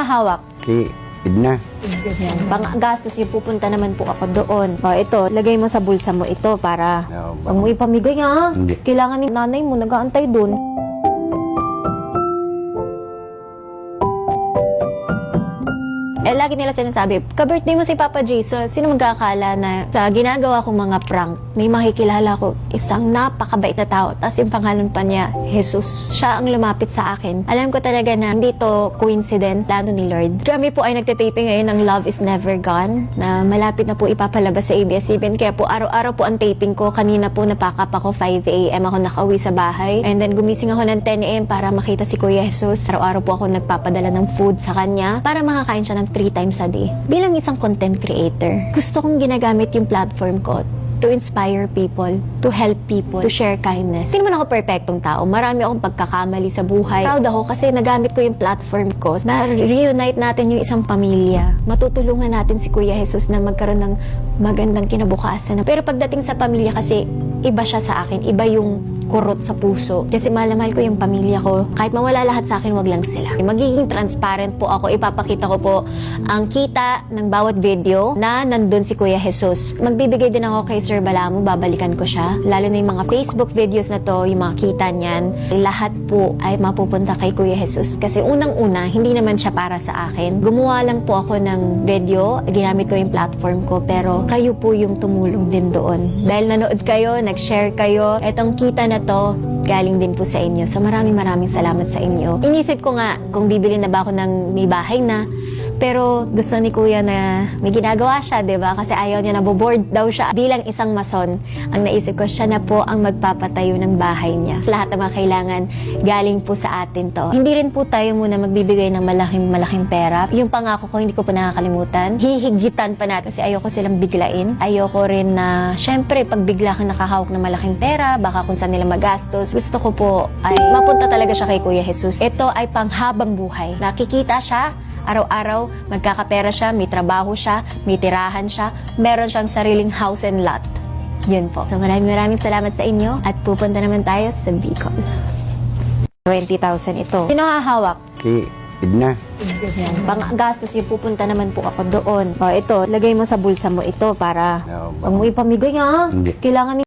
Hawak. Si Edna. Pang-gastos yung pupunta naman po ako doon. O, ito, lagay mo sa bulsa mo ito para huwag mo ipamigay ha. Hindi. Kailangan ni nanay mo, nag-aantay doon. Lagi nila sinasabi, ka-birthday mo si Papa Jesus. Sino magkakala na sa ginagawa kong mga prank, may makikilala ko isang napakabait na tao. Tapos yung pangalan pa niya, Jesus. Siya ang lumapit sa akin. Alam ko talaga na hindi to coincidence, plano ni Lord. Kami po ay nagtitaping ngayon ng Love is Never Gone, na malapit na po ipapalabas sa ABS-CBN. Kaya po araw-araw po ang taping ko. Kanina po napakap ako 5 AM ako nakauwi sa bahay. And then gumising ako ng 10 AM para makita si Kuya Jesus. Araw-araw po ako nagpapadala ng food sa kanya para makakain siya ng 3 times a day. Bilang isang content creator, gusto kong ginagamit yung platform ko to inspire people, to help people, to share kindness. Hindi naman ako perfectong tao. Marami akong pagkakamali sa buhay. Proud ako kasi nagamit ko yung platform ko na reunite natin yung isang pamilya. Matutulungan natin si Kuya Jesus na magkaroon ng magandang kinabukasan. Pero pagdating sa pamilya kasi, iba siya sa akin. Iba yung kurot sa puso. Kasi mahal na mahal ko yung pamilya ko. Kahit mawala lahat sa akin, wag lang sila. Magiging transparent po ako. Ipapakita ko po ang kita ng bawat video na nandun si Kuya Jesus. Magbibigay din ako kay Sir Balamo. Babalikan ko siya. Lalo na yung mga Facebook videos na to, yung mga kita niyan. Lahat po ay mapupunta kay Kuya Jesus. Kasi unang-una, hindi naman siya para sa akin. Gumawa lang po ako ng video. Ginamit ko yung platform ko. Pero kayo po yung tumulong din doon. Dahil nanood kayo, nag-share kayo. Etong kita na to, galing din po sa inyo. So maraming salamat sa inyo. Inisip ko nga kung bibili na ba ako ng may bahay na. Pero gusto ni Kuya na may ginagawa siya, 'di ba? Kasi ayaw niya na boboard daw siya. Bilang isang mason, ang naisip ko siya na po ang magpapatayo ng bahay niya. Sa lahat ng mga kailangan, galing po sa atin to. Hindi rin po tayo muna magbibigay ng malaking pera. Yung pangako ko, hindi ko po nakakalimutan. Hihigitan pa natin kasi ayoko silang biglain. Ayoko rin na, syempre, pag bigla kang nakahawak ng malaking pera, baka kung saan nila magastos. Gusto ko po ay mapunta talaga siya kay Kuya Jesus. Ito ay panghabang buhay. Nakikita siya, araw-araw, magkakapera siya, may trabaho siya, may tirahan siya, meron siyang sariling house and lot. Yun po. So maraming salamat sa inyo at pupunta naman tayo sa Bicol. 20,000 ito. Sino hahawak? Si Edna. Pang-gastos yung pupunta naman po ako doon. O ito, lagay mo sa bulsa mo ito para huwag mo ipamigay ha. Hindi. Kailangan